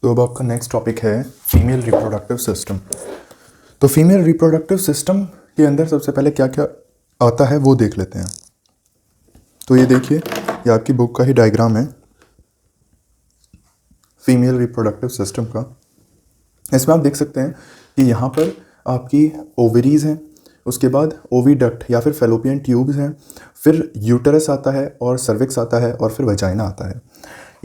तो अब आपका नेक्स्ट टॉपिक है फीमेल रिप्रोडक्टिव सिस्टम। तो फीमेल रिप्रोडक्टिव सिस्टम के अंदर सबसे पहले क्या क्या आता है वो देख लेते हैं। तो ये देखिए, ये आपकी बुक का ही डायग्राम है फीमेल रिप्रोडक्टिव सिस्टम का। इसमें आप देख सकते हैं कि यहाँ पर आपकी ओवरीज हैं, उसके बाद ओविडक्ट या फिर फेलोपियन ट्यूब्स हैं, फिर यूटरस आता है और सर्विक्स आता है और फिर वजाइना आता है।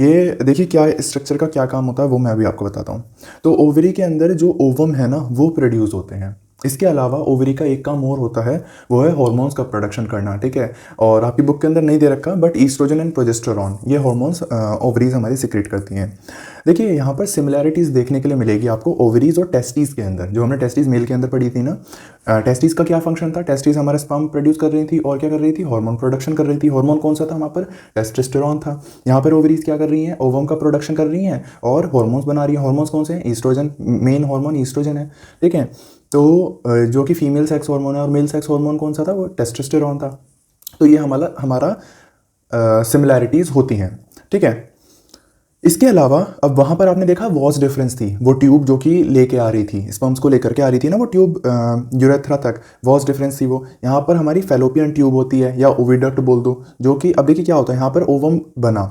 ये देखिए क्या स्ट्रक्चर का क्या काम होता है वो मैं अभी आपको बताता हूँ। तो ओवरी के अंदर जो ओवम है ना वो प्रोड्यूस होते हैं। इसके अलावा ओवरी का एक काम और होता है, वो है हार्मोन्स का प्रोडक्शन करना, ठीक है। और आपकी बुक के अंदर नहीं दे रखा, बट ईस्ट्रोजन एंड प्रोजेस्टेरॉन ये हार्मोन्स ओवरीज हमारी सिक्रेट करती हैं। देखिए यहाँ पर सिमिलैरिटीज़ देखने के लिए मिलेगी आपको ओवरीज और टेस्टिस के अंदर। जो हमने टेस्टिस मेल के अंदर पढ़ी थी ना, टेस्टिस का क्या फंक्शन था, टेस्टिस हमारा स्पर्म प्रोड्यूस कर रही थी और क्या कर रही थी, हार्मोन प्रोडक्शन कर रही थी। हार्मोन कौन सा था वहाँ पर, टेस्टोस्टेरोन था। यहाँ पर ओवरीज क्या कर रही हैं, ओवम का प्रोडक्शन कर रही हैं और हार्मोन्स बना रही हैं। हार्मोन्स कौन से हैं, ईस्ट्रोजन, मेन हार्मोन ईस्ट्रोजन है, ठीक है। तो जो कि फीमेल सेक्स हार्मोन है, और मेल सेक्स हार्मोन कौन सा था, वो टेस्टोस्टेरोन था। तो ये हमारा सिमिलैरिटीज़ होती हैं, ठीक है। इसके अलावा अब वहाँ पर आपने देखा वॉज डिफरेंस थी, वो ट्यूब जो कि लेके आ रही थी, स्पर्म्स को लेकर के आ रही थी ना, वो ट्यूब यूरेथ्रा तक, वॉज डिफरेंस थी वो। यहाँ पर हमारी फेलोपियन ट्यूब होती है या ओविडक्ट बोल दो, जो कि अब देखिए क्या होता है, यहाँ पर ओवम बना।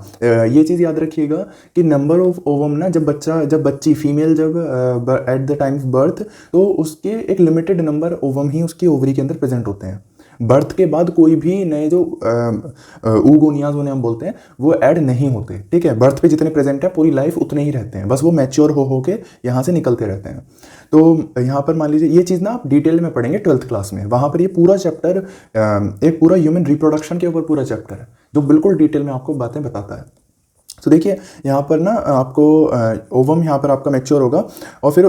ये चीज़ याद रखिएगा कि नंबर ऑफ ओवम ना, जब बच्ची फीमेल जब at the time of birth, तो उसके एक लिमिटेड नंबर ओवम ही उसकी ओवरी के अंदर प्रेजेंट होते हैं। बर्थ के बाद कोई भी नए जो ऊगोनियाज उन्हें हम बोलते हैं वो ऐड नहीं होते, ठीक है। बर्थ पे जितने प्रेजेंट है पूरी लाइफ उतने ही रहते हैं, बस वो मैच्योर हो के यहाँ से निकलते रहते हैं। तो यहाँ पर मान लीजिए ये चीज़ ना आप डिटेल में पढ़ेंगे 12th क्लास में, वहाँ पर ये पूरा चैप्टर एक पूरा ह्यूमन रिप्रोडक्शन के ऊपर पूरा चैप्टर है जो बिल्कुल डिटेल में आपको बातें बताता है। तो देखिए यहाँ पर ना आपको ओवम यहाँ पर आपका मैच्योर होगा, और फिर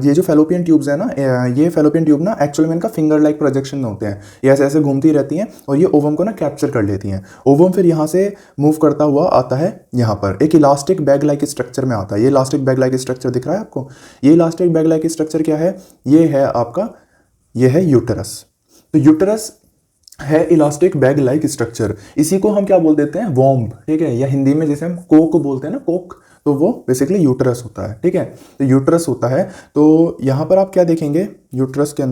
ये जो फेलोपियन ट्यूब्स है ना, ये फेलोपियन ट्यूब ना एक्चुअली में इनका फिंगर लाइक प्रोजेक्शन में होते हैं, ये ऐसे ऐसे घूमती रहती हैं और ये ओवम को ना कैप्चर कर लेती हैं। ओवम फिर यहाँ से मूव करता हुआ आता है यहाँ पर एक इलास्टिक बैग लाइक स्ट्रक्चर में आता है। ये इलास्टिक बैग लाइक स्ट्रक्चर दिख रहा है आपको, ये इलास्टिक बैग लाइक स्ट्रक्चर क्या है, ये है आपका, ये है यूटरस। तो यूटरस है इलास्टिक बैग लाइक स्ट्रक्चर, इसी को हम क्या बोल देते हैं, वॉम्ब, ठीक है। या हिंदी में जैसे हम कोक बोलते हैं ना, कोक, तो वो बेसिकली यूटरस होता है, ठीक है। तो यूटरस होता है। तो यहाँ पर आप क्या देखेंगे, यूटरस के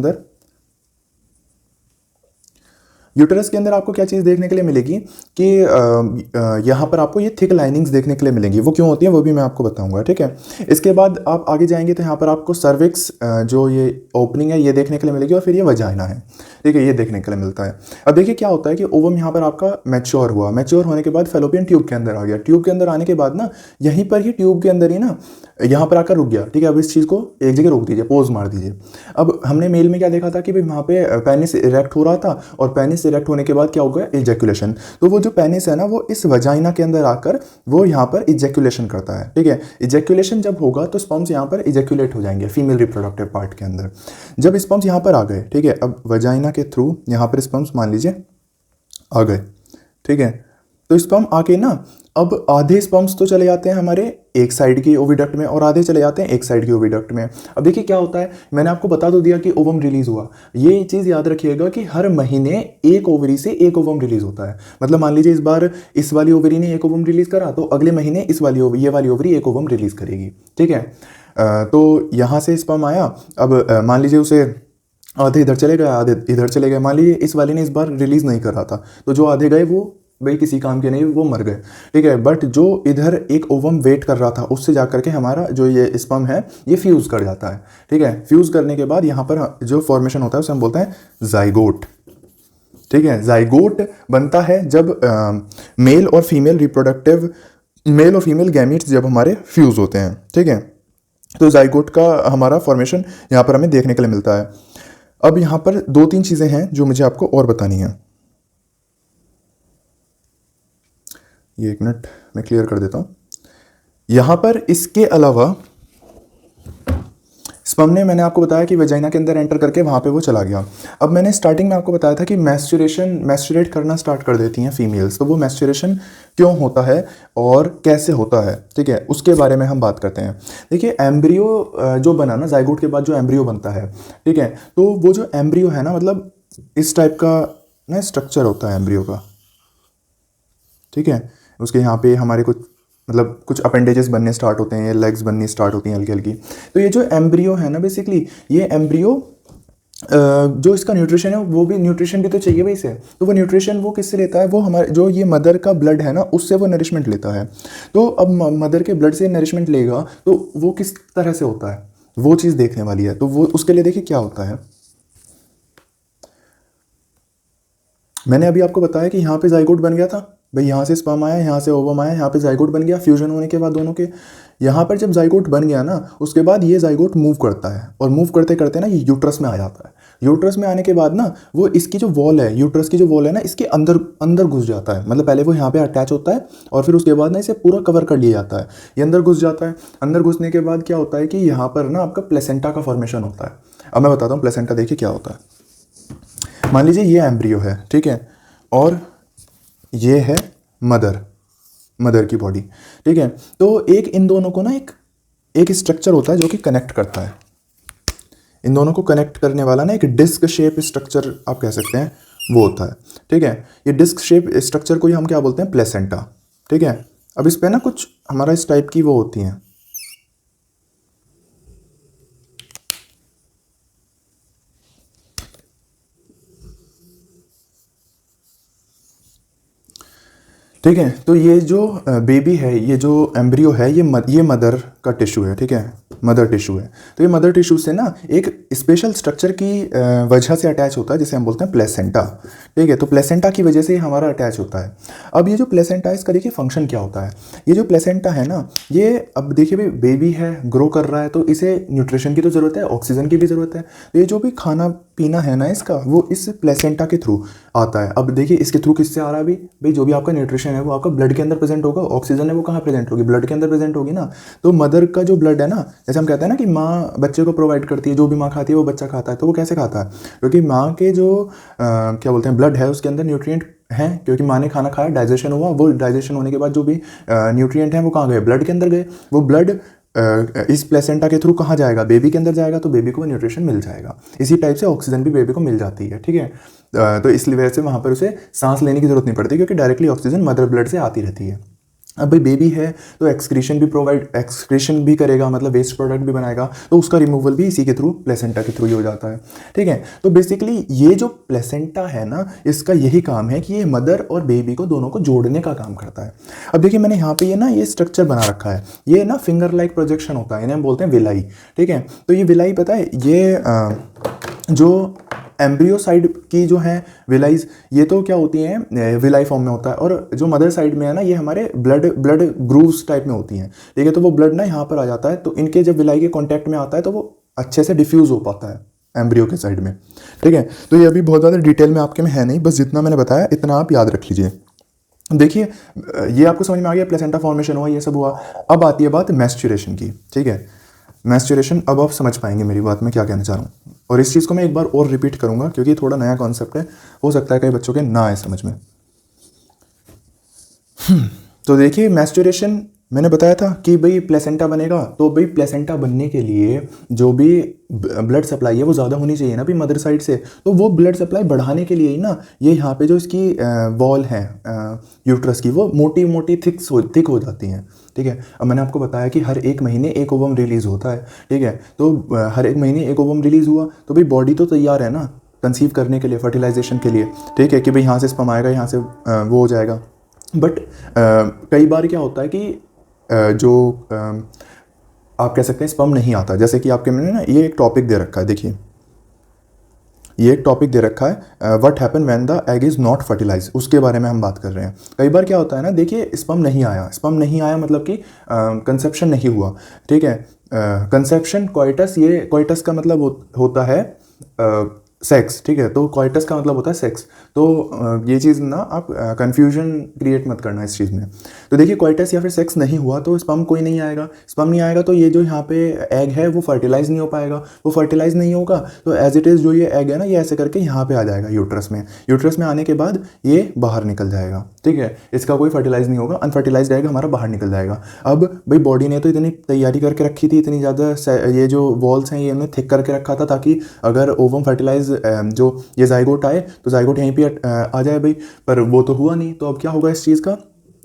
अंदर आपको क्या चीज़ देखने के लिए मिलेगी कि यहाँ पर आपको ये थिक लाइनिंग्स देखने के लिए मिलेंगी। वो क्यों होती हैं वो भी मैं आपको बताऊंगा, ठीक है। इसके बाद आप आगे जाएंगे तो यहाँ पर आपको सर्विक्स जो ये ओपनिंग है ये देखने के लिए मिलेगी, और फिर ये वजाइना है, ठीक है, ये देखने के लिए मिलता है। अब देखिए क्या होता है कि ओवम यहाँ पर आपका मैच्योर हुआ, मैच्योर होने के बाद फेलोपियन ट्यूब के अंदर आ गया। ट्यूब के अंदर आने के बाद ना यहीं पर ही ट्यूब के अंदर ही ना यहाँ पर आकर रुक गया, ठीक है। अब इस चीज़ को एक जगह रोक दीजिए, पोज मार दीजिए। अब हमने मेल में क्या देखा था कि भाई वहाँ पे पेनिस इरेक्ट हो रहा था, और पेनिस इरेक्ट होने के बाद क्या हो गया, इजैकुलेशन। तो वो जो पेनिस है ना वो इस वजाइना के अंदर आकर वो यहाँ पर इजैकुलेशन करता है, ठीक है। इजैकुलेशन जब होगा तो स्पर्म्स यहाँ पर इजैकुलेट हो जाएंगे फीमेल रिप्रोडक्टिव पार्ट के अंदर। जब स्पर्म्स यहाँ पर आ गए, ठीक है, अब वजाइना के थ्रू यहाँ पर स्पर्म्स मान लीजिए आ गए, ठीक है। तो स्पर्म आके ना अब आधे स्पर्म्स तो चले जाते हैं हमारे एक साइड की ओविडक्ट में और आधे चले जाते हैं एक साइड की ओविडक्ट में। अब देखिए क्या होता है, मैंने आपको बता तो दिया कि ओवम रिलीज हुआ। ये चीज़ याद रखिएगा कि हर महीने एक ओवरी से एक ओवम रिलीज होता है। मतलब मान लीजिए इस बार इस वाली ओवरी ने एक ओवम रिलीज करा, तो अगले महीने ये वाली ओवरी एक ओवम रिलीज करेगी, ठीक है। तो यहाँ से स्पर्म आया, अब मान लीजिए उसे आधे इधर चले गए आधे इधर चले गए। मान लीजिए इस वाले ने इस बार रिलीज नहीं करा था, तो जो आधे गए वो भाई किसी काम के नहीं, वो मर गए, ठीक है। बट जो इधर एक ओवम वेट कर रहा था उससे जाकर के हमारा जो ये स्पर्म है ये फ्यूज कर जाता है, ठीक है। फ्यूज करने के बाद यहाँ पर जो फॉर्मेशन होता है उसे हम बोलते हैं जाइगोट, ठीक है। जाइगोट बनता है जब मेल और फीमेल गैमीट्स जब हमारे फ्यूज होते हैं, ठीक है। तो जाइगोट का हमारा फॉर्मेशन यहाँ पर हमें देखने के लिए मिलता है। अब यहाँ पर दो तीन चीज़ें हैं जो मुझे आपको और बतानी है, ये एक मिनट मैं क्लियर कर देता हूँ। यहाँ पर इसके अलावा स्पर्म ने, मैंने आपको बताया कि वजाइना के अंदर एंटर करके वहाँ पे वो चला गया। अब मैंने स्टार्टिंग में आपको बताया था कि मैस्चुरेट करना स्टार्ट कर देती हैं फीमेल्स। तो वो मैस्चुरेशन क्यों होता है और कैसे होता है, ठीक है, उसके बारे में हम बात करते हैं। देखिए एम्ब्रियो जो बना ना, जाइगोट के बाद जो एम्ब्रियो बनता है, ठीक है, तो वो जो एम्ब्रियो है ना, मतलब इस टाइप का ना स्ट्रक्चर होता है एम्ब्रियो का, ठीक है। उसके यहाँ पे हमारे कुछ मतलब कुछ अपेंडेजेस बनने स्टार्ट होते हैं, ये लेग्स बननी स्टार्ट होती हैं हल्की हल्की। तो ये जो एम्ब्रियो है ना, बेसिकली ये एम्ब्रियो जो इसका न्यूट्रिशन है वो भी, न्यूट्रिशन भी तो चाहिए भाई इसे, तो वो न्यूट्रिशन वो किससे लेता है, वो हमारे जो ये मदर का ब्लड है ना उससे वो नरिशमेंट लेता है। तो अब मदर के ब्लड से नरिशमेंट लेगा तो वो किस तरह से होता है वो चीज़ देखने वाली है। तो वो उसके लिए देखिए क्या होता है। मैंने अभी आपको बताया कि यहाँ पे जाइगोट बन गया था भाई, यहाँ से स्पर्म आया, यहाँ से ओवम आया, यहाँ पे जाइगोट बन गया फ्यूजन होने के बाद दोनों के। यहाँ पर जब जाइगोट बन गया ना उसके बाद ये जाइगोट मूव करता है और मूव करते करते ना ये यूट्रस में आ जाता है। यूट्रस में आने के बाद ना वो इसकी जो वॉल है, यूट्रस की जो वॉल है ना, इसके अंदर अंदर घुस जाता है। मतलब पहले वो यहाँ पे अटैच होता है और फिर उसके बाद ना इसे पूरा कवर कर लिया जाता है, ये अंदर घुस जाता है। अंदर घुसने के बाद क्या होता है कि यहाँ पर ना आपका प्लेसेंटा का फॉर्मेशन होता है। अब मैं बताता हूँ प्लेसेंटा देखिए क्या होता है। मान लीजिए ये एम्ब्रियो है, ठीक है, और ये है मदर की बॉडी, ठीक है। तो एक इन दोनों को ना एक स्ट्रक्चर होता है जो कि कनेक्ट करता है। इन दोनों को कनेक्ट करने वाला ना एक डिस्क शेप स्ट्रक्चर आप कह सकते हैं वो होता है, ठीक है। ये डिस्क शेप स्ट्रक्चर को ही हम क्या बोलते हैं, प्लेसेंटा, ठीक है। अब इस पे ना कुछ हमारा इस टाइप की वो होती हैं, ठीक है। तो ये जो बेबी है, ये जो एम्ब्रियो है, ये मदर का टिश्यू है, ठीक है, मदर टिश्यू है। तो ये मदर टिश्यू से ना एक स्पेशल स्ट्रक्चर की वजह से अटैच होता है जिसे हम बोलते हैं प्लेसेंटा, ठीक है। तो प्लेसेंटा की वजह से हमारा अटैच होता है। अब ये जो प्लेसेंटा है इसका देखिए फंक्शन क्या होता है। ये जो प्लेसेंटा है ना, ये अब देखिए भाई बेबी है, ग्रो कर रहा है, तो इसे न्यूट्रिशन की तो ज़रूरत है, ऑक्सीजन की भी ज़रूरत है। तो ये जो भी खाना पीना है ना इसका, वो इस प्लेसेंटा के थ्रू आता है। अब देखिए इसके थ्रू किससे आ रहा है भाई जो भी आपका न्यूट्रिशन है वो आपका ब्लड के अंदर प्रेजेंट होगा, ऑक्सीजन है वो कहाँ प्रेजेंट होगी, ब्लड के अंदर प्रेजेंट होगी ना। तो मदर का जो ब्लड है ना, जैसे हम कहते हैं ना कि माँ बच्चे को प्रोवाइड करती है, जो भी माँ खाती है वो बच्चा खाता है। तो वो कैसे खाता है, क्योंकि माँ के जो क्या बोलते हैं ब्लड है उसके अंदर न्यूट्रिएंट हैं, क्योंकि माँ ने खाना खाया, डाइजेशन हुआ, वो डाइजेशन होने के बाद जो भी न्यूट्रिएंट हैं वो कहाँ गए, ब्लड के अंदर गए। वो ब्लड इस प्लेसेंटा के थ्रू कहाँ जाएगा, बेबी के अंदर जाएगा, तो बेबी को न्यूट्रिशन मिल जाएगा। इसी टाइप से ऑक्सीजन भी बेबी को मिल जाती है, ठीक है। तो इसलिए वजह से वहाँ पर उसे सांस लेने की जरूरत नहीं पड़ती, क्योंकि डायरेक्टली ऑक्सीजन मदर ब्लड से आती रहती है। अब भाई बेबी है तो एक्सक्रीशन भी करेगा, मतलब वेस्ट प्रोडक्ट भी बनाएगा, तो उसका रिमूवल भी इसी के थ्रू, प्लेसेंटा के थ्रू ही हो जाता है, ठीक है। तो बेसिकली ये जो प्लेसेंटा है ना, इसका यही काम है कि ये मदर और बेबी को दोनों को जोड़ने का काम करता है। अब देखिए मैंने यहाँ पे ये स्ट्रक्चर बना रखा है, ये ना फिंगर लाइक प्रोजेक्शन होता है, इन्हें हम बोलते हैं विलाई, ठीक है। तो ये विलाई पता है, ये जो एम्ब्रियो साइड की जो है विलाइज, ये तो क्या होती हैं विलाई फॉर्म में होता है, और जो मदर साइड में है ना ये हमारे ब्लड ग्रूव्स टाइप में होती हैं, ठीक है। तो वो ब्लड ना यहाँ पर आ जाता है, तो इनके जब विलाई के कांटेक्ट में आता है तो वो अच्छे से डिफ्यूज़ हो पाता है एम्ब्रियो के साइड में, ठीक है। तो ये अभी बहुत ज़्यादा डिटेल में आपके में है नहीं, बस जितना मैंने बताया इतना आप याद रख लीजिए। देखिए ये आपको समझ में आ गया, प्लेसेंटा फॉर्मेशन हुआ, ये सब हुआ। अब आती है बात मैस्चुरेशन की, ठीक है। मैस्चुरेशन, अब आप समझ पाएंगे मेरी बात में क्या कहना चाह रहा हूँ, और इस चीज़ को मैं एक बार और रिपीट करूँगा क्योंकि थोड़ा नया कॉन्सेप्ट है, हो सकता है कई बच्चों के ना आए समझ में। तो देखिए मैस्चुरेशन मैंने बताया था कि भाई प्लेसेंटा बनेगा, तो भाई प्लेसेंटा बनने के लिए जो भी ब्लड सप्लाई है वो ज़्यादा होनी चाहिए ना भाई मदर साइड से। तो वो ब्लड सप्लाई बढ़ाने के लिए ही ना ये यहाँ पे जो इसकी वॉल है यूट्रस की, वो मोटी मोटी थिक हो जाती हैं, ठीक है। अब मैंने आपको बताया कि हर एक महीने एक ओवम रिलीज़ होता है, ठीक है। तो हर एक महीने एक ओवम रिलीज़ हुआ तो भाई बॉडी तो तैयार है ना कंसीव करने के लिए, फर्टिलाइजेशन के लिए, ठीक है, कि भाई यहाँ से स्पर्म आएगा, यहाँ से वो हो जाएगा। बट कई बार क्या होता है कि जो आप कह सकते हैं स्पर्म नहीं आता, जैसे कि आपके मैंने ना ये एक टॉपिक दे रखा है, देखिए ये एक टॉपिक दे रखा है, what happen when the egg is not fertilise, उसके बारे में हम बात कर रहे हैं। कई बार क्या होता है ना, देखिए स्पर्म नहीं आया मतलब कि कंसेप्शन नहीं हुआ, ठीक है। कंसेप्शन कोइटस, ये कोइटस का मतलब होता है सेक्स, ठीक है। तो कोइटस का मतलब होता है सेक्स। तो ये चीज़ ना आप कन्फ्यूजन क्रिएट मत करना इस चीज़ में। तो देखिए कोइटस या फिर सेक्स नहीं हुआ तो स्पर्म कोई नहीं आएगा, स्पर्म नहीं आएगा तो ये जो यहाँ पे एग है वो फर्टिलाइज नहीं हो पाएगा, वो फर्टिलाइज नहीं होगा तो एज इट इज़ जो ये एग है ना ये ऐसे करके यहाँ पे आ जाएगा यूट्रस में। यूट्रस में आने के बाद ये बाहर निकल जाएगा, ठीक है, इसका कोई फर्टिलाइज नहीं होगा, अनफर्टिलाइज एग हमारा बाहर निकल जाएगा। अब भाई बॉडी ने तो इतनी तैयारी करके रखी थी, इतनी ज़्यादा ये जो वॉल्स हैं ये उन्हें थिक करके रखा था ताकि अगर ओवम फर्टिलाइज जो ये जाइगोट आए तो जाइगोट यहीं पे आ जाए भाई, पर वो तो हुआ नहीं। तो अब क्या होगा इस चीज़ का,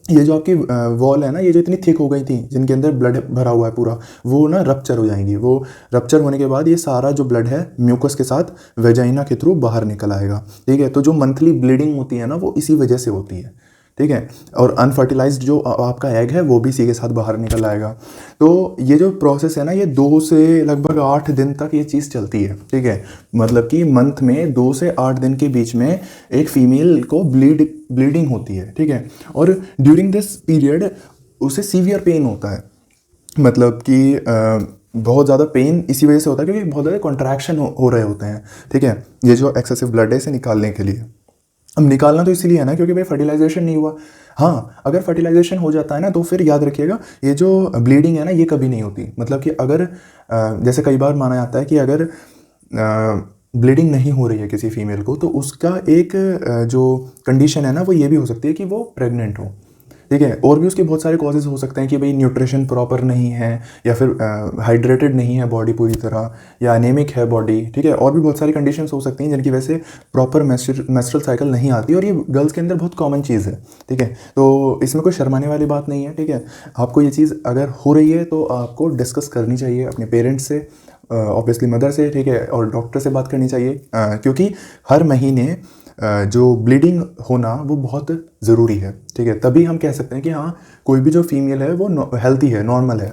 ये जो आपकी वॉल है ना, ये जो इतनी थिक हो गई थी, जिनके अंदर ब्लड भरा हुआ है पूरा, वो ना रप्चर हो जाएंगी। वो रप्चर होने के बाद ये सारा जो ब्लड है म्यूकस के साथ वेजाइना के थ्रू बाहर निकल आएगा। ठीक है, तो जो मंथली ब्लीडिंग होती है ना, वो इसी वजह से होती है। ठीक है, और अनफर्टिलाइज्ड जो आपका एग है वो भी इसी के साथ बाहर निकल आएगा। तो ये जो प्रोसेस है ना, ये 2 से लगभग 8 दिन तक ये चीज़ चलती है। ठीक है, मतलब कि मंथ में 2 से 8 दिन के बीच में एक फीमेल को ब्लीडिंग होती है। ठीक है, और ड्यूरिंग दिस पीरियड उसे सीवियर पेन होता है, मतलब कि बहुत ज़्यादा पेन इसी वजह से होता है क्योंकि बहुत ज़्यादा कॉन्ट्रैक्शन हो रहे होते हैं। ठीक है, ये जो एक्सेसिव ब्लड है इसे निकालने के लिए। अब निकालना तो इसीलिए है ना क्योंकि भाई फर्टिलाइजेशन नहीं हुआ। हाँ, अगर फर्टिलाइजेशन हो जाता है ना, तो फिर याद रखिएगा ये जो ब्लीडिंग है ना, ये कभी नहीं होती। मतलब कि अगर जैसे कई बार माना जाता है कि अगर ब्लीडिंग नहीं हो रही है किसी फीमेल को, तो उसका एक जो कंडीशन है ना, वो ये भी हो सकती है कि वो प्रेग्नेंट हो। ठीक है, और भी उसके बहुत सारे कॉजेज़ हो सकते हैं कि भाई न्यूट्रिशन प्रॉपर नहीं है, या फिर हाइड्रेटेड नहीं है बॉडी पूरी तरह, या एनेमिक है बॉडी। ठीक है, और भी बहुत सारी कंडीशंस हो सकती हैं जिनकी वजह से प्रॉपर मेंस्ट्रुअल साइकिल नहीं आती, और ये गर्ल्स के अंदर बहुत कॉमन चीज़ है। ठीक है, तो इसमें कोई शर्माने वाली बात नहीं है। ठीक है, आपको ये चीज़ अगर हो रही है तो आपको डिस्कस करनी चाहिए अपने पेरेंट्स से, ऑब्वियसली मदर से। ठीक है, और डॉक्टर से बात करनी चाहिए, क्योंकि हर महीने जो ब्लीडिंग होना वो बहुत ज़रूरी है। ठीक है, तभी हम कह सकते हैं कि हाँ, कोई भी जो फीमेल है वो हेल्थी है, नॉर्मल है।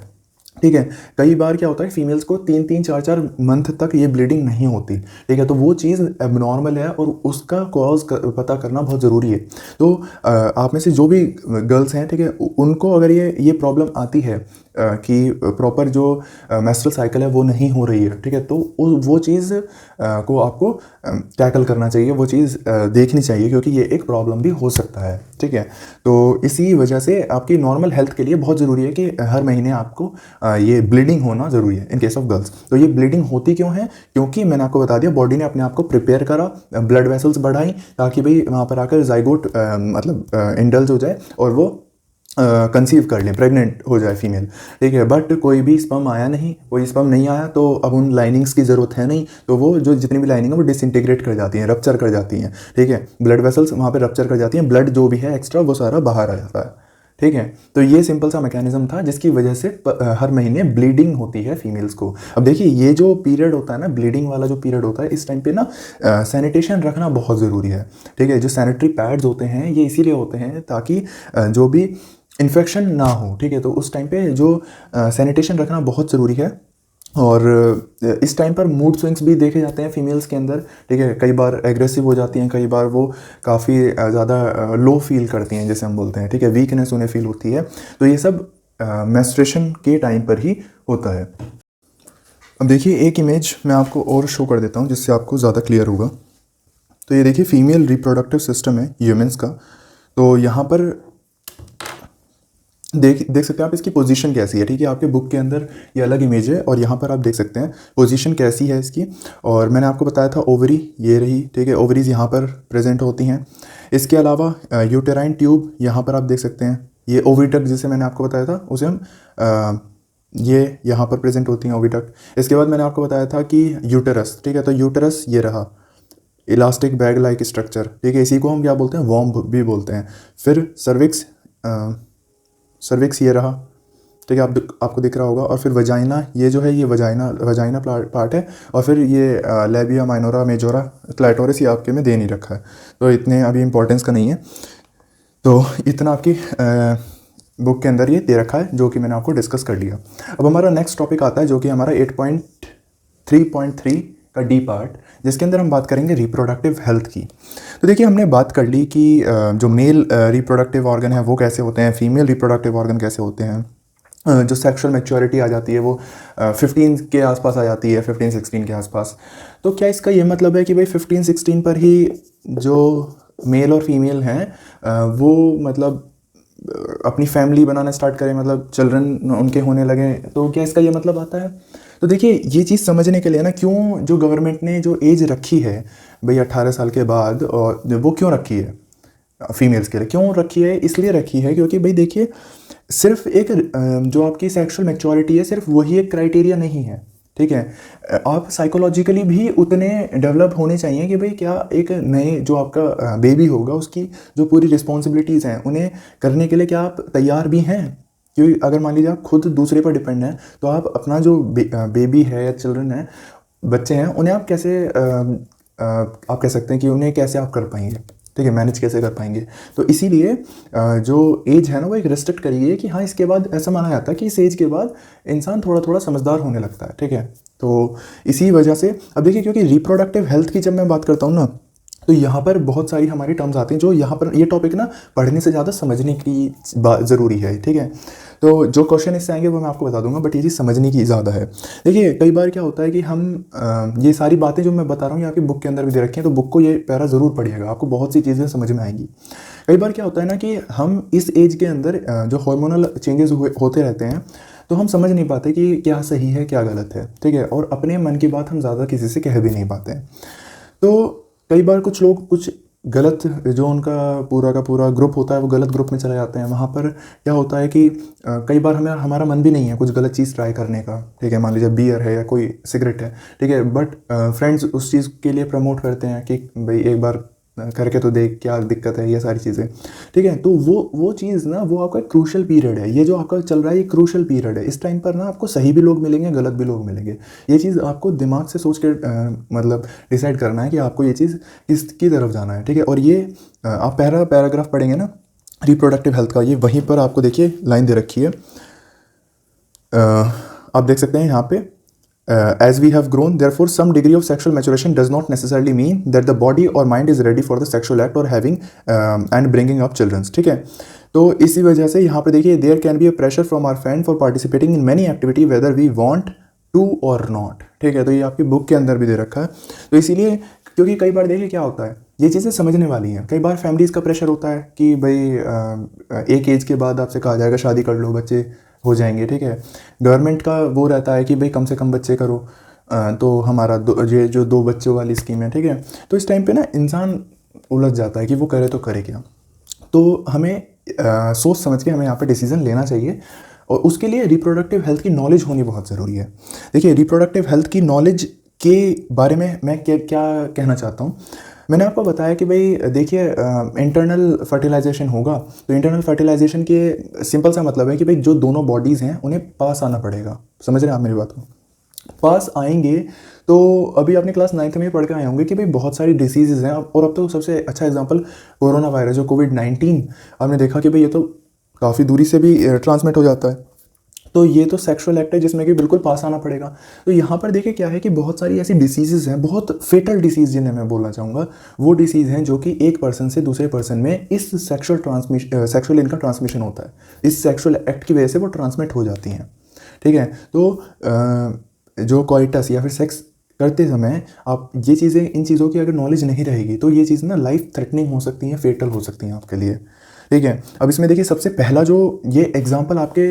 ठीक है, कई बार क्या होता है फीमेल्स को 3-3, 4-4 मंथ तक ये ब्लीडिंग नहीं होती। ठीक है, तो वो चीज़ एबनॉर्मल है और उसका कॉज पता करना बहुत ज़रूरी है। तो आप में से जो भी गर्ल्स हैं, ठीक है, उनको अगर ये प्रॉब्लम आती है कि प्रॉपर जो मेंस्ट्रुअल साइकिल है वो नहीं हो रही है, ठीक है, तो वो चीज़ को आपको टैकल करना चाहिए, वो चीज़ देखनी चाहिए, क्योंकि ये एक प्रॉब्लम भी हो सकता है। ठीक है, तो इसी वजह से आपकी नॉर्मल हेल्थ के लिए बहुत ज़रूरी है कि हर महीने आपको ये ब्लीडिंग होना ज़रूरी है इन केस ऑफ गर्ल्स। तो ये ब्लीडिंग होती क्यों है? क्योंकि मैंने आपको बता दिया, बॉडी ने अपने आप को प्रिपेयर करा, ब्लड वेसल्स बढ़ाई, ताकि भाई वहाँ पर आकर जाइगोट मतलब इंडल्ज हो जाए और वो कंसीव कर लें, प्रेग्नेंट हो जाए फीमेल। ठीक है, बट कोई भी स्पर्म आया नहीं, कोई स्पर्म नहीं आया, तो अब उन लाइनिंग्स की ज़रूरत है नहीं, तो वो जो जितनी भी लाइनिंग है वो डिसइंटीग्रेट कर जाती हैं, रप्चर कर जाती हैं। ठीक है, ब्लड वेसल्स वहाँ पे रप्चर कर जाती हैं, ब्लड जो भी है एक्स्ट्रा वो सारा बाहर आ जाता है। ठीक है, तो ये सिंपल सा मैकेनिज्म था जिसकी वजह से हर महीने ब्लीडिंग होती है फीमेल्स को। अब देखिए, ये जो पीरियड होता है ना, ब्लीडिंग वाला जो पीरियड होता है, इस टाइम पे ना सैनिटेशन रखना बहुत ज़रूरी है। ठीक है, जो सैनिटरी पैड्स होते हैं ये इसीलिए होते हैं ताकि जो भी इन्फेक्शन ना हो। ठीक है, तो उस टाइम पे जो सैनिटेशन रखना बहुत ज़रूरी है। और इस टाइम पर मूड स्विंग्स भी देखे जाते हैं फीमेल्स के अंदर। ठीक है, कई बार एग्रेसिव हो जाती हैं, कई बार वो काफ़ी ज़्यादा लो फील करती हैं, जैसे हम बोलते हैं। ठीक है, वीकनेस उन्हें फील होती है, तो ये सब मेंस्ट्रुएशन के टाइम पर ही होता है। अब देखिए, एक इमेज मैं आपको और शो कर देता हूँ जिससे आपको ज़्यादा क्लियर होगा। तो ये देखिए, फीमेल रिप्रोडक्टिव सिस्टम है ह्यूमंस का। तो यहाँ पर देख सकते हैं आप इसकी पोजीशन कैसी है। ठीक है, आपके बुक के अंदर ये अलग इमेज है, और यहाँ पर आप देख सकते हैं पोजीशन कैसी है इसकी। और मैंने आपको बताया था ओवरी ये रही। ठीक है, ओवरीज यहाँ पर प्रेजेंट होती हैं। इसके अलावा यूटेराइन ट्यूब यहाँ पर आप देख सकते हैं, ये ओविडक्ट जिसे मैंने आपको बताया था, उसे हम ये यहाँ पर प्रेजेंट होती हैं ओविडक्ट। इसके बाद मैंने आपको बताया था कि यूटेरस। ठीक है, तो यूटेरस ये रहा, इलास्टिक बैग लाइक स्ट्रक्चर। ठीक है, इसी को हम क्या बोलते हैं, वॉम्ब भी बोलते हैं। फिर सर्विक्स ये रहा। ठीक है, आपको दिख रहा होगा। और फिर वजाइना, ये जो है ये वजाइना पार्ट है। और फिर ये लेबिया माइनोरा मेजोरा क्लाइटोरिस, ये आपके में दे नहीं रखा है, तो इतने अभी इंपॉर्टेंस का नहीं है। तो इतना आपकी बुक के अंदर ये दे रखा है, जो कि मैंने आपको डिस्कस कर लिया। अब हमारा नेक्स्ट टॉपिक आता है, जो कि हमारा 8.3.3 का डी पार्ट, जिसके अंदर हम बात करेंगे रिप्रोडक्टिव हेल्थ की। तो देखिए, हमने बात कर ली कि जो मेल रिप्रोडक्टिव ऑर्गन है वो कैसे होते हैं, फीमेल रिप्रोडक्टिव ऑर्गन कैसे होते हैं। जो सेक्सुअल मैच्योरिटी आ जाती है वो 15 के आसपास आ जाती है, 15-16 के आसपास। तो क्या इसका ये मतलब है कि भाई 15-16 पर ही जो मेल और फीमेल हैं वो मतलब अपनी फैमिली बनाना स्टार्ट करें, मतलब चिल्ड्रन उनके होने लगे? तो क्या इसका ये मतलब आता है? तो देखिए, ये चीज़ समझने के लिए ना, क्यों जो गवर्नमेंट ने जो एज रखी है भाई 18 साल के बाद, और वो क्यों रखी है फीमेल्स के लिए, क्यों रखी है? इसलिए रखी है क्योंकि भाई देखिए, सिर्फ एक जो आपकी सेक्सुअल मैच्योरिटी है, सिर्फ वही एक क्राइटेरिया नहीं है। ठीक है। आप साइकोलॉजिकली भी उतने डेवलप होने चाहिए कि भाई क्या एक नए जो आपका बेबी होगा उसकी जो पूरी रिस्पॉन्सिबिलिटीज़ हैं उन्हें करने के लिए क्या आप तैयार भी हैं। क्योंकि अगर मान लीजिए आप खुद दूसरे पर डिपेंड हैं तो आप अपना जो बेबी है या चिल्ड्रन है, बच्चे हैं, उन्हें आप कैसे आप कह सकते हैं कि उन्हें कैसे आप कर पाएंगे, ठीक है, मैनेज कैसे कर पाएंगे। तो इसीलिए जो एज है ना वो एक रेस्ट्रिक्ट करी गई है कि हाँ इसके बाद ऐसा माना जाता है कि इस एज के बाद इंसान थोड़ा थोड़ा समझदार होने लगता है, ठीक है। तो इसी वजह से अब देखिए, क्योंकि रिप्रोडक्टिव हेल्थ की जब मैं बात करता हूँ ना, तो यहाँ पर बहुत सारी हमारी टर्म्स आती हैं जो यहाँ पर ये टॉपिक ना पढ़ने से ज़्यादा समझने की ज़रूरी है, ठीक है। तो जो क्वेश्चन इससे आएंगे वो मैं आपको बता दूंगा, बट ये चीज़ समझने की ज़्यादा है। देखिए कई बार क्या होता है कि हम ये सारी बातें जो मैं बता रहा हूँ ये आपकी बुक के अंदर भी दे रखी हैं, तो बुक को ये पैरा ज़रूर पढ़िएगा, आपको बहुत सी चीज़ें समझ में आएंगी। कई बार क्या होता है ना कि हम इस एज के अंदर जो हार्मोनल चेंजेस होते रहते हैं, तो हम समझ नहीं पाते कि क्या सही है क्या गलत है, ठीक है, और अपने मन की बात हम ज़्यादा किसी से कह भी नहीं पाते हैं। तो कई बार कुछ लोग कुछ गलत, जो उनका पूरा का पूरा ग्रुप होता है वो गलत ग्रुप में चले जाते हैं। वहाँ पर क्या होता है कि कई बार हमें हमारा मन भी नहीं है कुछ गलत चीज़ ट्राई करने का, ठीक है, मान लीजिए बियर है या कोई सिगरेट है, ठीक है, बट फ्रेंड्स उस चीज़ के लिए प्रमोट करते हैं कि भाई एक बार करके तो देख क्या दिक्कत है, ये सारी चीज़ें, ठीक है। तो वो चीज़ ना वो आपका क्रूशल पीरियड है, ये जो आपका चल रहा है ये क्रूशल पीरियड है। इस टाइम पर ना आपको सही भी लोग मिलेंगे, गलत भी लोग मिलेंगे। ये चीज़ आपको दिमाग से सोच के मतलब डिसाइड करना है कि आपको ये चीज़ किसकी तरफ जाना है, ठीक है। और ये आप पैराग्राफ पढ़ेंगे ना रिप्रोडक्टिव हेल्थ का, ये वहीं पर आपको देखिए लाइन दे रखी है, आप देख सकते हैं यहाँ पे, as we have grown, therefore some degree of sexual maturation does not necessarily mean that the body or mind is ready for the sexual act or having and bringing up children, ठीक है। तो इसी वजह से यहाँ पे देखिए there can be a pressure from our friend for participating in many activity whether we want to or not, ठीक है। तो ये आपकी बुक के अंदर भी दे रखा है। तो इसीलिए क्योंकि कई बार देखिए क्या होता है, ये चीज़ें समझने वाली हैं। कई बार फैमिलीज़ का प्रेशर होता है कि भाई एक एज के बाद आपसे कहा जाएगा शादी कर लो, बच्चे हो जाएंगे, ठीक है। गवर्नमेंट का वो रहता है कि भाई कम से कम बच्चे करो, तो हमारा ये जो 2 बच्चों वाली स्कीम है, ठीक है। तो इस टाइम पे ना इंसान उलझ जाता है कि वो करे तो करे क्या। तो हमें सोच समझ के हमें यहाँ पे डिसीजन लेना चाहिए, और उसके लिए रिप्रोडक्टिव हेल्थ की नॉलेज होनी बहुत ज़रूरी है। देखिए रिप्रोडक्टिव हेल्थ की नॉलेज के बारे में मैं क्या कहना चाहता हूँ। मैंने आपको बताया कि भाई देखिए इंटरनल फर्टिलाइजेशन होगा, तो इंटरनल फर्टिलाइजेशन के सिंपल सा मतलब है कि भाई जो दोनों बॉडीज़ हैं उन्हें पास आना पड़ेगा। समझ रहे हैं आप मेरी बात को? पास आएंगे तो अभी आपने क्लास 9th में पढ़ के आए होंगे कि भाई बहुत सारी डिसीज़ हैं, और अब तो सबसे अच्छा एग्जांपल कोरोना वायरस जो कोविड-19, आपने देखा कि भाई ये तो काफ़ी दूरी से भी ट्रांसमिट हो जाता है। तो ये तो सेक्सुअल एक्ट है जिसमें कि बिल्कुल पास आना पड़ेगा। तो यहाँ पर देखिए क्या है कि बहुत सारी ऐसी डिसीज़ेज़ हैं, बहुत फेटल डिसीज़ जिन्हें मैं बोलना चाहूँगा, वो डिसीज़ हैं जो कि एक पर्सन से दूसरे पर्सन में इस सेक्सुअल इनका ट्रांसमिशन होता है, इस सेक्सुअल एक्ट की वजह से वो ट्रांसमिट हो जाती हैं, ठीक है। तो जो कोइटस या फिर सेक्स करते समय आप ये चीज़ें, इन चीज़ों की अगर नॉलेज नहीं रहेगी तो ये चीज़ ना लाइफ थ्रेटनिंग हो सकती हैं, फेटल हो सकती हैं आपके लिए, ठीक है। अब इसमें देखिए सबसे पहला जो ये एग्जाम्पल आपके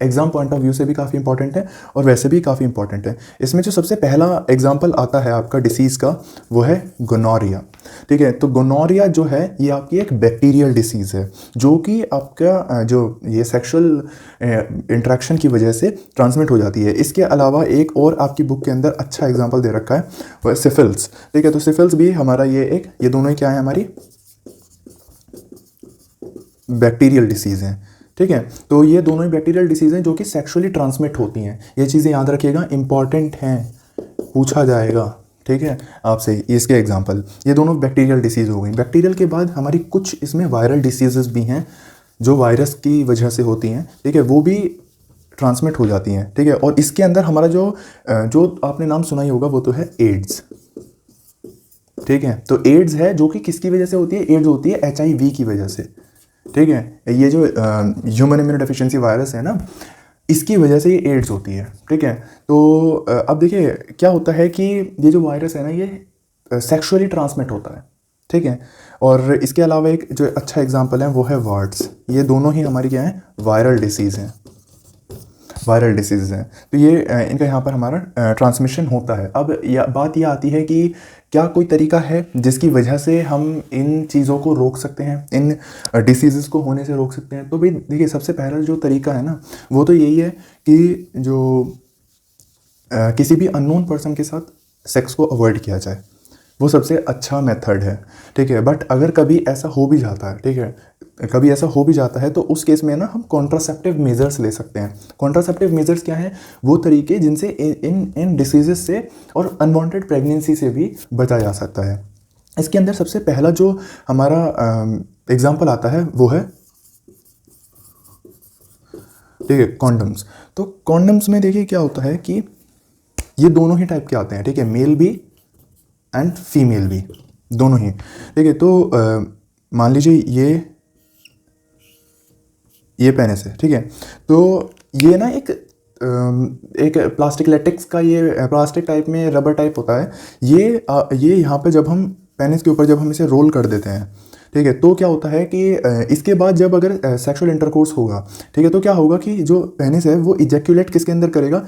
एग्ज़ाम पॉइंट ऑफ व्यू से भी काफ़ी इंपॉर्टेंट है और वैसे भी काफ़ी इंपॉर्टेंट है। इसमें जो सबसे पहला एग्जाम्पल आता है आपका डिसीज़ का वो है गोनोरिया, ठीक है। तो गोनोरिया जो है ये आपकी एक बैक्टीरियल डिसीज़ है जो कि आपका जो ये सेक्सुअल इंट्रैक्शन की वजह से ट्रांसमिट हो जाती है। इसके अलावा एक और आपकी बुक के अंदर अच्छा एग्जाम्पल दे रखा है वो है सिफिल्स, ठीक है। तो सिफिल्स भी हमारा ये दोनों ही क्या है, हमारी बैक्टीरियल डिसीज़ हैं, ठीक है। तो ये दोनों ही बैक्टीरियल डिसीज़ हैं जो कि सेक्सुअली ट्रांसमिट होती हैं। ये चीज़ें याद रखिएगा, इंपॉर्टेंट हैं, पूछा जाएगा, ठीक है, आपसे। इसके एग्जांपल ये दोनों बैक्टीरियल डिसीज़ हो गई। बैक्टीरियल के बाद हमारी कुछ इसमें वायरल डिसीजेस भी हैं जो वायरस की वजह से होती हैं, ठीक है, वो भी ट्रांसमिट हो जाती हैं, ठीक है। और इसके अंदर हमारा जो आपने नाम सुना ही होगा वो तो है एड्स, ठीक है। तो एड्स है जो कि किसकी वजह से होती है? एड्स होती है HIV की वजह से, ठीक है। ये जो ह्यूमन इम्यूनो डेफिशिएंसी वायरस है ना, इसकी वजह से ये एड्स होती है, ठीक है। तो अब देखिए क्या होता है कि ये जो वायरस है ना ये सेक्सुअली ट्रांसमिट होता है, ठीक है। और इसके अलावा एक जो अच्छा एग्जांपल है वो है वार्ड्स। ये दोनों ही हमारी क्या है, वायरल डिसीज़ हैं, वायरल डिसीज़ हैं। तो ये इनका यहाँ पर हमारा ट्रांसमिशन होता है। अब बात यह आती है कि क्या कोई तरीका है जिसकी वजह से हम इन चीज़ों को रोक सकते हैं, इन डिसीज़ को होने से रोक सकते हैं? तो भाई देखिए सबसे पहला जो तरीका है ना वो तो यही है कि जो किसी भी अननोन पर्सन के साथ सेक्स को अवॉइड किया जाए, वो सबसे अच्छा मेथड है, ठीक है। बट अगर कभी ऐसा हो भी जाता है, ठीक है, कभी ऐसा हो भी जाता है तो उस केस में ना हम कॉन्ट्रासेप्टिव मेजर्स ले सकते हैं। कॉन्ट्रासेप्टिव मेजर्स क्या हैं? वो तरीके जिनसे इन इन डिसीजेस से और अनवांटेड प्रेगनेंसी से भी बचा जा सकता है। इसके अंदर सबसे पहला जो हमारा एग्जाम्पल आता है वो है, ठीक है, कॉन्डम्स। तो कॉन्डम्स में देखिए क्या होता है कि ये दोनों ही टाइप के आते हैं, ठीक है, मेल भी एंड फीमेल भी, दोनों ही, ठीक है। तो मान लीजिए ये पेनिस है, ठीक है। तो ये ना एक प्लास्टिक लेटेक्स का, ये प्लास्टिक टाइप में रबर टाइप होता है। ये यहाँ पे जब हम पेनिस के ऊपर जब हम इसे रोल कर देते हैं, ठीक है, तो क्या होता है कि इसके बाद जब अगर सेक्सुअल इंटरकोर्स होगा, ठीक है, तो क्या होगा कि जो पेनिस है वो इजैक्यूलेट किसके अंदर करेगा?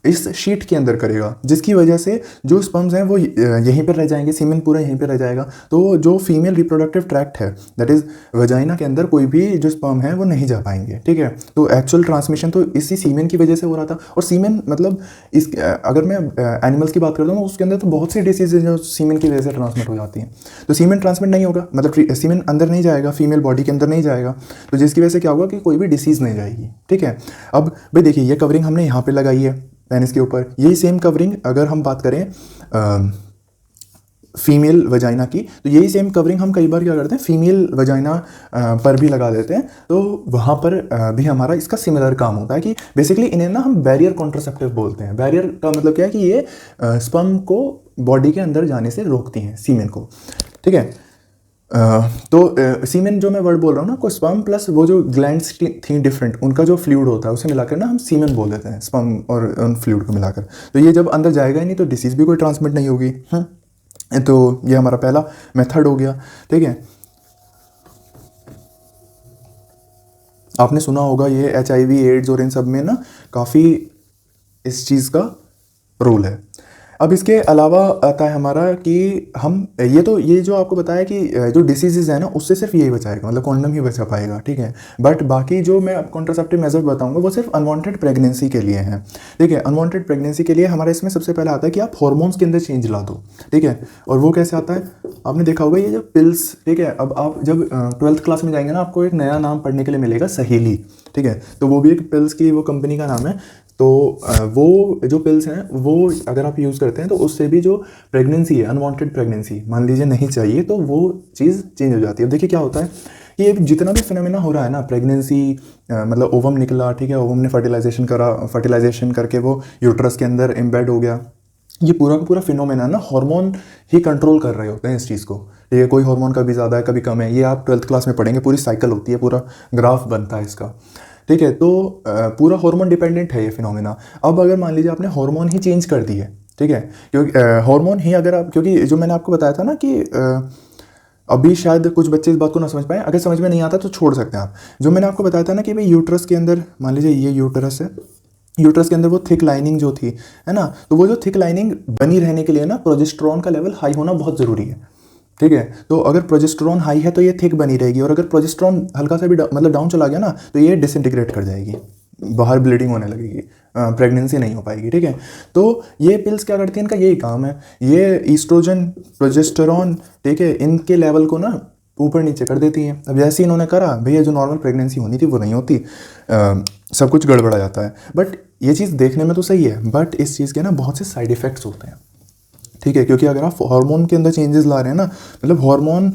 इस शीट के अंदर करेगा, जिसकी वजह से जो स्पर्म्स हैं वो यहीं पर रह जाएंगे, सीमेन पूरा यहीं पर रह जाएगा। तो जो फीमेल रिप्रोडक्टिव ट्रैक्ट है, दैट इज़ वजाइना के अंदर कोई भी जो स्पर्म है वो नहीं जा पाएंगे, ठीक है। तो एक्चुअल ट्रांसमिशन तो इसी सीमेन की वजह से हो रहा था। और सीमेन मतलब अगर मैं एनिमल्स की बात करता हूँ उसके अंदर तो बहुत सी डिसीजेज जो सीमेन की वजह से ट्रांसमिट हो जाती हैं। तो सीमेन ट्रांसमिट नहीं होगा, मतलब सीमेन अंदर नहीं जाएगा, फीमेल बॉडी के अंदर नहीं जाएगा, तो जिसकी वजह से क्या होगा कि कोई भी डिसीज़ नहीं जाएगी, ठीक है। अब भाई देखिए, ये कवरिंग हमने यहाँ पर लगाई है पेनिस के ऊपर, यही सेम कवरिंग अगर हम बात करें फीमेल वजाइना की, तो यही सेम कवरिंग हम कई बार क्या करते हैं फीमेल वजाइना पर भी लगा देते हैं। तो वहाँ पर भी हमारा इसका सिमिलर काम होता है कि बेसिकली इन्हें ना हम बैरियर कॉन्ट्रासेप्टिव बोलते हैं। बैरियर का मतलब क्या है कि ये स्पर्म को बॉडी के अंदर जाने से रोकती हैं, सीमेन को, ठीक है। तो सीमेन जो मैं वर्ड बोल रहा हूँ ना, कोई स्पर्म प्लस वो जो ग्लैंड्स थी डिफरेंट, उनका जो फ्लूइड होता है उसे मिलाकर ना हम सीमेन बोल देते हैं, स्पर्म और उन फ्लूइड को मिलाकर। तो ये जब अंदर जाएगा ही नहीं तो डिसीज़ भी कोई ट्रांसमिट नहीं होगी। तो ये हमारा पहला मेथड हो गया, ठीक है। आपने सुना होगा ये HIV एड्स और इन सब में ना काफ़ी इस चीज़ का रोल है। अब इसके अलावा आता है हमारा कि हम ये जो आपको बताया कि जो डिसीजेज है ना उससे सिर्फ यही बचाएगा, मतलब कॉन्डम ही बचा पाएगा, ठीक है। बट बाकी जो मैं कॉन्ट्रासेप्टिव मेजर बताऊंगा वो सिर्फ अनवांटेड प्रेगनेंसी के लिए हैं, ठीक है। अनवांटेड प्रेगनेंसी के लिए हमारे इसमें सबसे पहले आता है कि आप हार्मोन्स के अंदर चेंज ला दो, ठीक है। और वो कैसे आता है? आपने देखा होगा ये जो पिल्स, ठीक है। अब आप जब 12th क्लास में जाएंगे ना, आपको एक नया नाम पढ़ने के लिए मिलेगा, सहेली, ठीक है। तो वो भी एक पिल्स की वो कंपनी का नाम है। तो वो जो पिल्स हैं वो अगर आप यूज़ करते हैं तो उससे भी जो प्रेगनेंसी है, अनवांटेड प्रेगनेंसी मान लीजिए नहीं चाहिए, तो वो चीज़ चेंज हो जाती है। अब देखिए क्या होता है कि ये जितना भी फिनोमेना हो रहा है ना, प्रेगनेंसी मतलब ओवम निकला, ठीक है, ओवम ने फर्टिलाइजेशन करा, फर्टिलाइजेशन करके वो यूट्रस के अंदर एम्बेड हो गया, ये पूरा का पूरा फिनोमेना ना हार्मोन ही कंट्रोल कर रहे होते हैं इस चीज़ को, ठीक है। कोई हार्मोन कभी ज़्यादा है कभी कम है, ये आप 12th क्लास में पढ़ेंगे, पूरी साइकिल होती है, पूरा ग्राफ बनता है इसका, ठीक है। तो पूरा हार्मोन डिपेंडेंट है ये फिनोमेना। अब अगर मान लीजिए आपने हार्मोन ही चेंज कर दी है, ठीक है, क्योंकि हार्मोन ही अगर आप, क्योंकि जो मैंने आपको बताया था ना कि अभी शायद कुछ बच्चे इस बात को ना समझ पाए, अगर समझ में नहीं आता तो छोड़ सकते हैं आप। जो मैंने आपको बताया था ना कि भाई यूट्रस के अंदर, मान लीजिए ये यूट्रस है, यूट्रस के अंदर वो थिक लाइनिंग जो थी, है ना, तो वो जो थिक लाइनिंग बनी रहने के लिए ना प्रोजेस्टेरॉन का लेवल हाई होना बहुत ज़रूरी है, ठीक है। तो अगर प्रोजेस्टेरॉन हाई है तो ये थिक बनी रहेगी, और अगर प्रोजेस्टेरॉन हल्का सा भी मतलब डाउन चला गया ना तो ये डिसइंटीग्रेट कर जाएगी, बाहर ब्लीडिंग होने लगेगी, प्रेगनेंसी नहीं हो पाएगी, ठीक है। तो ये पिल्स क्या करती हैं, इनका यही काम है, ये ईस्ट्रोजन, प्रोजेस्टेरॉन, ठीक है, इनके लेवल को ना ऊपर नीचे कर देती हैं। अब जैसे इन्होंने करा, भैया जो नॉर्मल प्रेगनेंसी होनी थी वो नहीं होती, सब कुछ गड़बड़ा जाता है। बट ये चीज़ देखने में तो सही है, बट इस चीज़ के ना बहुत से साइड इफ़ेक्ट्स होते हैं, ठीक है। क्योंकि अगर आप हार्मोन के अंदर चेंजेस ला रहे हैं ना, मतलब हार्मोन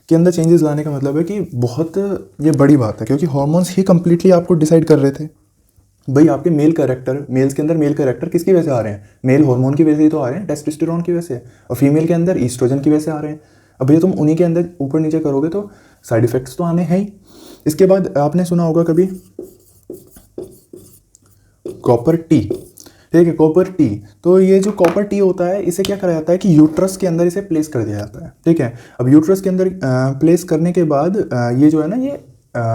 के अंदर चेंजेस लाने का मतलब है कि बहुत ये बड़ी बात है, क्योंकि हार्मोन्स ही कंप्लीटली आपको डिसाइड कर रहे थे। भाई आपके मेल कैरेक्टर, मेल्स के अंदर मेल कैरेक्टर किसकी वजह से आ रहे हैं? मेल हार्मोन की वजह से ही तो आ रहे हैं, टेस्टोस्टेरोन की वजह से, और फीमेल के अंदर ईस्ट्रोजन की वजह से आ रहे हैं। अब भैया तुम उन्हीं के अंदर ऊपर नीचे करोगे तो साइड इफ़ेक्ट्स तो आने हैं ही। इसके बाद आपने सुना होगा कभी कॉपर टी, ठीक है, कॉपर टी। तो ये जो कॉपर टी होता है इसे क्या करा जाता है कि यूट्रस के अंदर इसे प्लेस कर दिया जाता है, ठीक है। अब यूट्रस के अंदर प्लेस करने के बाद ये जो है ना, ये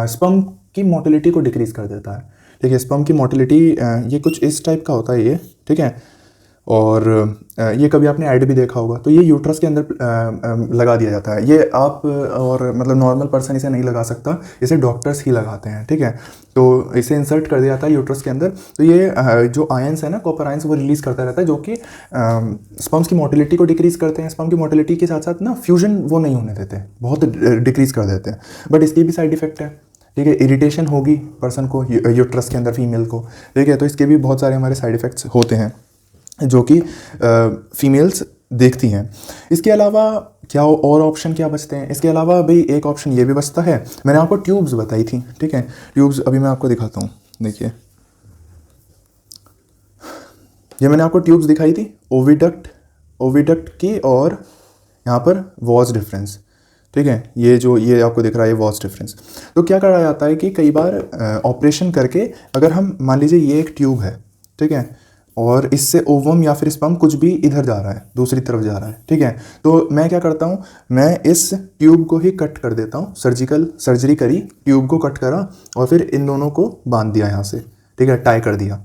स्पर्म की मोटिलिटी को डिक्रीज़ कर देता है, ठीक है। स्पर्म की मोटिलिटी ये कुछ इस टाइप का होता है ये, ठीक है। और ये कभी आपने ऐड भी देखा होगा, तो ये यूट्रस के अंदर लगा दिया जाता है। ये आप और मतलब नॉर्मल पर्सन इसे नहीं लगा सकता, इसे डॉक्टर्स ही लगाते हैं, ठीक है। तो इसे इंसर्ट कर दिया जाता है यूट्रस के अंदर। तो ये जो आयंस है ना, कॉपर आयंस, वो रिलीज़ करता रहता है, जो कि स्पर्म्स की मोटिलिटी को डिक्रीज़ करते हैं। स्पर्म की मोटिलिटी के साथ साथ ना फ्यूजन वो नहीं होने देते, बहुत डिक्रीज़ कर देते हैं। बट इसकी भी साइड इफेक्ट है, ठीक है। इरिटेशन होगी पर्सन को यूट्रस के अंदर, फीमेल को, ठीक है। तो इसके भी बहुत सारे हमारे साइड इफ़ेक्ट्स होते हैं जो कि फीमेल्स देखती हैं। इसके अलावा क्या और ऑप्शन क्या बचते हैं? इसके अलावा भाई एक ऑप्शन ये भी बचता है, मैंने आपको ट्यूब्स बताई थी, ठीक है। ट्यूब्स अभी मैं आपको दिखाता हूँ, देखिए ये मैंने आपको ट्यूब्स दिखाई थी, ओविडक्ट की, और यहाँ पर वॉज डिफरेंस, ठीक है। ये आपको दिख रहा है, ये वॉज डिफरेंस। तो क्या करा जाता है कि कई बार ऑपरेशन करके, अगर हम मान लीजिए ये एक ट्यूब है, ठीक है, और इससे ओवम या फिर स्पर्म कुछ भी इधर जा रहा है, दूसरी तरफ जा रहा है, ठीक है। तो मैं क्या करता हूँ, मैं इस ट्यूब को ही कट कर देता हूँ, सर्जरी करी, ट्यूब को कट करा और फिर इन दोनों को बांध दिया यहाँ से, ठीक है, टाई कर दिया।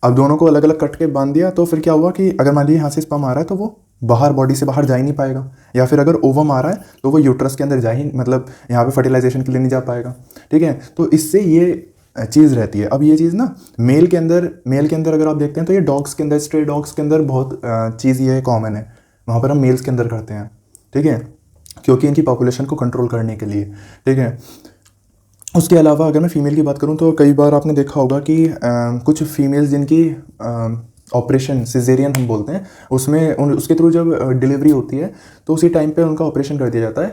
अब दोनों को अलग अलग कट के बांध दिया, तो फिर क्या हुआ कि अगर मान लीजिए यहाँ से स्पर्म आ रहा है तो वो बाहर, बॉडी से बाहर जा ही नहीं पाएगा, या फिर अगर ओवम आ रहा है तो वो यूट्रस के अंदर जा ही, मतलब यहाँ पे फर्टिलाइजेशन के लिए नहीं जा पाएगा, ठीक है। तो इससे ये चीज़ रहती है। अब ये चीज़ ना मेल के अंदर अगर आप देखते हैं तो ये डॉग्स के अंदर, स्ट्रे डॉग्स के अंदर बहुत चीज़ ये कॉमन है, वहाँ पर हम मेल्स के अंदर करते हैं, ठीक है, क्योंकि इनकी पॉपुलेशन को कंट्रोल करने के लिए, ठीक है। उसके अलावा अगर मैं फ़ीमेल की बात करूं तो कई बार आपने देखा होगा कि कुछ फीमेल्स जिनकी ऑपरेशन सिजेरियन हम बोलते हैं, उसमें उसके थ्रू जब डिलीवरी होती है तो उसी टाइम पे उनका ऑपरेशन कर दिया जाता है।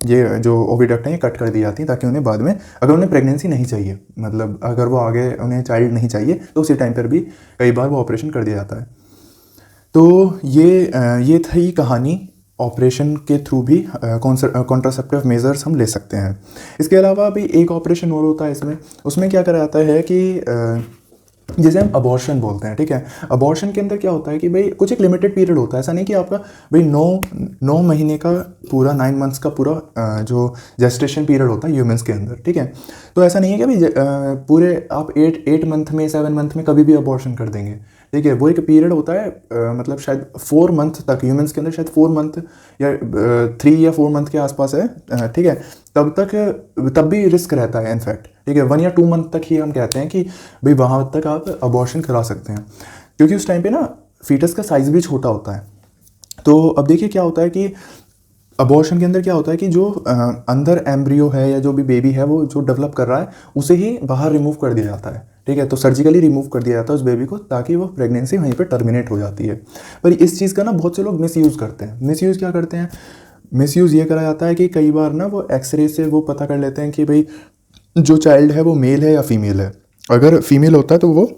ये जो ओविडक्ट हैं ये कट कर दी जाती हैं, ताकि उन्हें बाद में, अगर उन्हें प्रेगनेंसी नहीं चाहिए, मतलब अगर वो आगे उन्हें चाइल्ड नहीं चाहिए, तो उसी टाइम पर भी कई बार वो ऑपरेशन कर दिया जाता है। तो ये थी कहानी, ऑपरेशन के थ्रू भी कॉन्ट्रासेप्टिव मेजर्स हम ले सकते हैं। इसके अलावा भी एक ऑपरेशन और होता है इसमें, उसमें क्या करा जाता है कि जैसे हम अबॉर्शन बोलते हैं, ठीक है। अबॉर्शन के अंदर क्या होता है कि भाई कुछ एक लिमिटेड पीरियड होता है, ऐसा नहीं कि आपका भाई 9 महीने का पूरा, 9 मंथ्स का पूरा जो जेस्टेशन पीरियड होता है ह्यूमंस के अंदर, ठीक है। तो ऐसा नहीं है कि भाई पूरे आप 8 मंथ में, 7 मंथ में कभी भी अबॉर्शन कर देंगे, ठीक है। वो एक पीरियड होता है, मतलब शायद 4 मंथ तक, ह्यूमंस के अंदर शायद 4 मंथ या 3 या 4 मंथ के आसपास है, ठीक है। तब भी रिस्क रहता है इनफैक्ट, ठीक है। 1 या 2 मंथ तक ही हम कहते हैं कि भाई वहाँ तक आप अबॉर्शन करा सकते हैं, क्योंकि उस टाइम पे ना फीटस का साइज़ भी छोटा होता है। तो अब देखिए क्या होता है कि अबॉर्शन के अंदर क्या होता है कि जो अंदर एम्ब्रियो है या जो भी बेबी है वो जो डेवलप कर रहा है, उसे ही बाहर रिमूव कर दिया जाता है, ठीक है। तो सर्जिकली रिमूव कर दिया जाता है उस बेबी को, ताकि वो प्रेगनेंसी वहीं पे टर्मिनेट हो जाती है। पर इस चीज़ का ना बहुत से लोग मिसयूज़ करते हैं। मिसयूज़ क्या करते हैं? मिसयूज़ ये करा जाता है कि कई बार ना वो एक्सरे से वो पता कर लेते हैं कि भाई जो चाइल्ड है वो मेल है या फीमेल है। अगर फीमेल होता है तो वो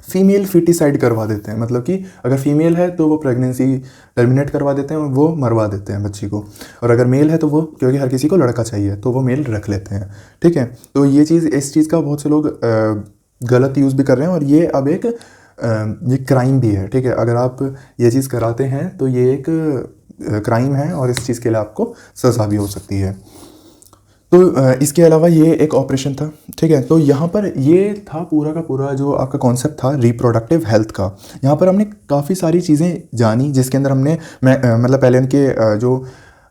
फीमेल फीटिसाइड करवा देते हैं, मतलब कि अगर फीमेल है तो वो प्रेगनेंसी टर्मिनेट करवा देते हैं, वो मरवा देते हैं बच्ची को। और अगर मेल है तो वो, क्योंकि हर किसी को लड़का चाहिए, तो वो मेल रख लेते हैं, ठीक है। तो ये चीज़, इस चीज़ का बहुत से लोग गलत यूज़ भी कर रहे हैं, और ये अब एक ये क्राइम भी है, ठीक है। अगर आप ये चीज़ कराते हैं तो ये एक क्राइम है, और इस चीज़ के लिए आपको सज़ा भी हो सकती है। तो इसके अलावा ये एक ऑपरेशन था, ठीक है। तो यहाँ पर ये था पूरा का पूरा जो आपका कॉन्सेप्ट था रिप्रोडक्टिव हेल्थ का। यहाँ पर हमने काफ़ी सारी चीज़ें जानी, जिसके अंदर हमने मतलब पहले इनके जो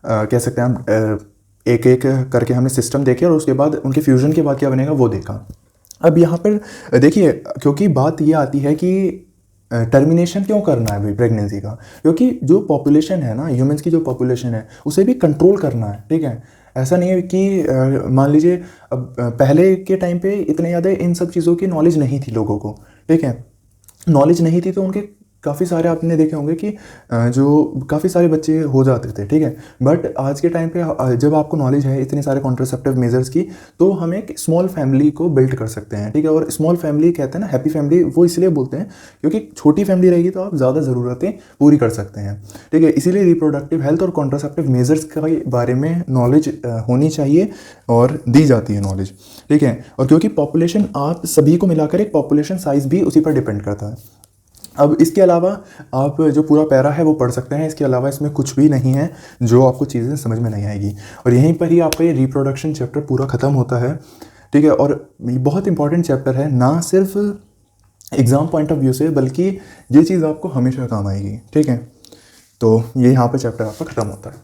कह सकते हैं हम एक एक करके हमने सिस्टम देखे, और उसके बाद उनके फ्यूजन के बाद क्या बनेगा वो देखा। अब यहाँ पर देखिए, क्योंकि बात ये आती है कि टर्मिनेशन क्यों करना है भाई प्रेगनेंसी का, क्योंकि जो पॉपुलेशन है ना, ह्यूमंस की जो पॉपुलेशन है, उसे भी कंट्रोल करना है, ठीक है। ऐसा नहीं है कि मान लीजिए अब पहले के टाइम पे इतने ज़्यादा इन सब चीज़ों की नॉलेज नहीं थी लोगों को, ठीक है। नॉलेज नहीं थी तो उनके काफ़ी सारे आपने देखे होंगे कि जो काफ़ी सारे बच्चे हो जाते थे, ठीक है। बट आज के टाइम पे जब आपको नॉलेज है इतने सारे कॉन्ट्रासेप्टिव मेजर्स की, तो हम एक स्मॉल फैमिली को बिल्ड कर सकते हैं, ठीक है। और स्मॉल फैमिली कहते हैं ना, हैप्पी फैमिली, वो इसलिए बोलते हैं क्योंकि छोटी फैमिली रहेगी तो आप ज़्यादा ज़रूरतें पूरी कर सकते हैं, ठीक है। इसीलिए रिप्रोडक्टिव हेल्थ और कॉन्ट्रासेप्टिव मेजर्स के बारे में नॉलेज होनी चाहिए और दी जाती है नॉलेज, ठीक है। और क्योंकि पॉपुलेशन आप सभी को मिलाकर एक पॉपुलेशन साइज़ भी उसी पर डिपेंड करता है। अब इसके अलावा आप जो पूरा पैरा है वो पढ़ सकते हैं, इसके अलावा इसमें कुछ भी नहीं है जो आपको चीज़ें समझ में नहीं आएगी, और यहीं पर ही आपका ये रिप्रोडक्शन चैप्टर पूरा ख़त्म होता है, ठीक है। और ये बहुत इंपॉर्टेंट चैप्टर है, ना सिर्फ एग्ज़ाम पॉइंट ऑफ व्यू से, बल्कि ये चीज़ आपको हमेशा काम आएगी। ठीक है, तो ये यहाँ पे चैप्टर आपका ख़त्म होता है।